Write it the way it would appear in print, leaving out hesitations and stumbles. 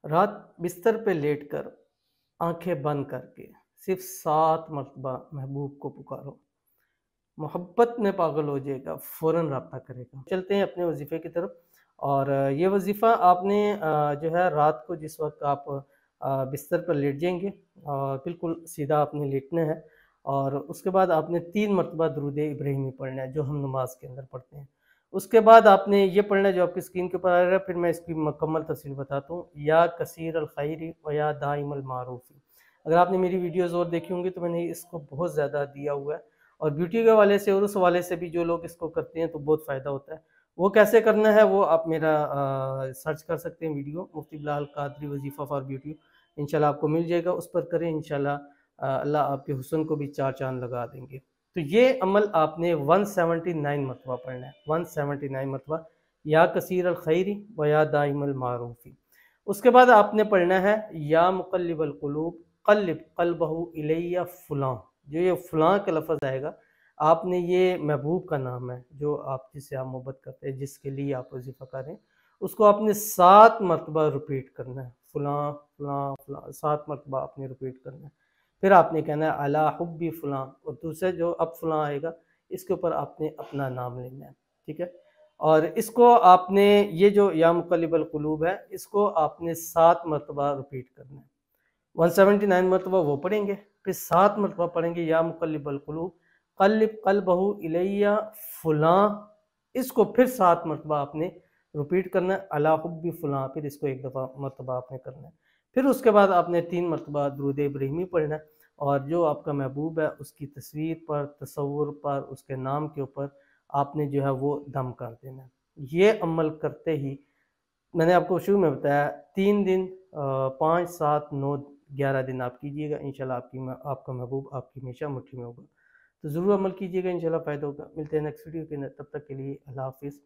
رات بستر پہ لیٹ کر آنکھیں بند کر کے صرف 7 مرتبہ محبوب کو پکارو، محبت میں پاگل ہو جائے گا، فوراً رابطہ کرے گا۔ چلتے ہیں اپنے وظیفے کی طرف، اور یہ وظیفہ آپ نے جو ہے رات کو جس وقت آپ بستر پر لیٹ جائیں گے، بالکل سیدھا آپ نے لیٹنا ہے، اور اس کے بعد آپ نے 3 مرتبہ درود ابراہیمی پڑھنا ہے جو ہم نماز کے اندر پڑھتے ہیں۔ اس کے بعد آپ نے یہ پڑھنا ہے جو آپ کی اسکرین کے اوپر آ رہا ہے، پھر میں اس کی مکمل تفصیل بتاتا ہوں۔ یا کثیر الخیر و یا دائم المعروف۔ اگر آپ نے میری ویڈیوز اور دیکھی ہوں گی تو میں نے اس کو بہت زیادہ دیا ہوا ہے، اور بیوٹی کے حوالے سے اور اس حوالے سے بھی جو لوگ اس کو کرتے ہیں تو بہت فائدہ ہوتا ہے۔ وہ کیسے کرنا ہے وہ آپ میرا سرچ کر سکتے ہیں، ویڈیو مفتی بلال قادری وظیفہ فار بیوٹی، انشاءاللہ آپ کو مل جائے گا، اس پر کریں، انشاءاللہ اللہ آپ کے حسن کو بھی 4 چاند لگا دیں گے۔ تو یہ عمل آپ نے 179 مرتبہ پڑھنا ہے، 179 مرتبہ، یا کثیر الخیر و یا دائم المعروف۔ اس کے بعد آپ نے پڑھنا ہے یا مقلب القلوب قلب قلبہ الی فلاں۔ جو یہ فلاں کا لفظ آئے گا، آپ نے یہ محبوب کا نام ہے جو آپ جس سے آپ محبت کرتے ہیں، جس کے لیے آپ وظیفہ کریں، اس کو آپ نے 7 مرتبہ ریپیٹ کرنا ہے، فلاں فلاں فلاں، 7 مرتبہ آپ نے ریپیٹ کرنا ہے۔ پھر آپ نے کہنا ہے علی حب فلاں، اور دوسرے جو اب فلاں آئے گا اس کے اوپر آپ نے اپنا نام لینا ہے، ٹھیک ہے۔ اور اس کو آپ نے یہ جو یا مقلب القلوب ہے اس کو آپ نے 7 مرتبہ ریپیٹ کرنا ہے۔ 179 مرتبہ وہ پڑھیں گے، پھر 7 مرتبہ پڑھیں گے یا مقلب القلوب قلب قلبہ الی فلاں، اس کو پھر 7 مرتبہ آپ نے ریپیٹ کرنا ہے، علی حب فلاں، پھر اس کو ایک دفعہ مرتبہ آپ نے کرنا ہے۔ پھر اس کے بعد آپ نے 3 مرتبہ درود ابراہیمی پڑھنا ہے، اور جو آپ کا محبوب ہے اس کی تصویر پر، تصور پر، اس کے نام کے اوپر آپ نے جو ہے وہ دم کر دینا ہے۔ یہ عمل کرتے ہی میں نے آپ کو شروع میں بتایا 3 دن، 5، 7، 9، 11 دن آپ کیجئے گا، انشاءاللہ آپ کا محبوب آپ کی ہمیشہ مٹھی میں ہوگا۔ تو ضرور عمل کیجئے گا، انشاءاللہ فائدہ ہوگا۔ ملتے ہیں نیکسٹ ویڈیو کے اندر، تب تک کے لیے اللہ حافظ۔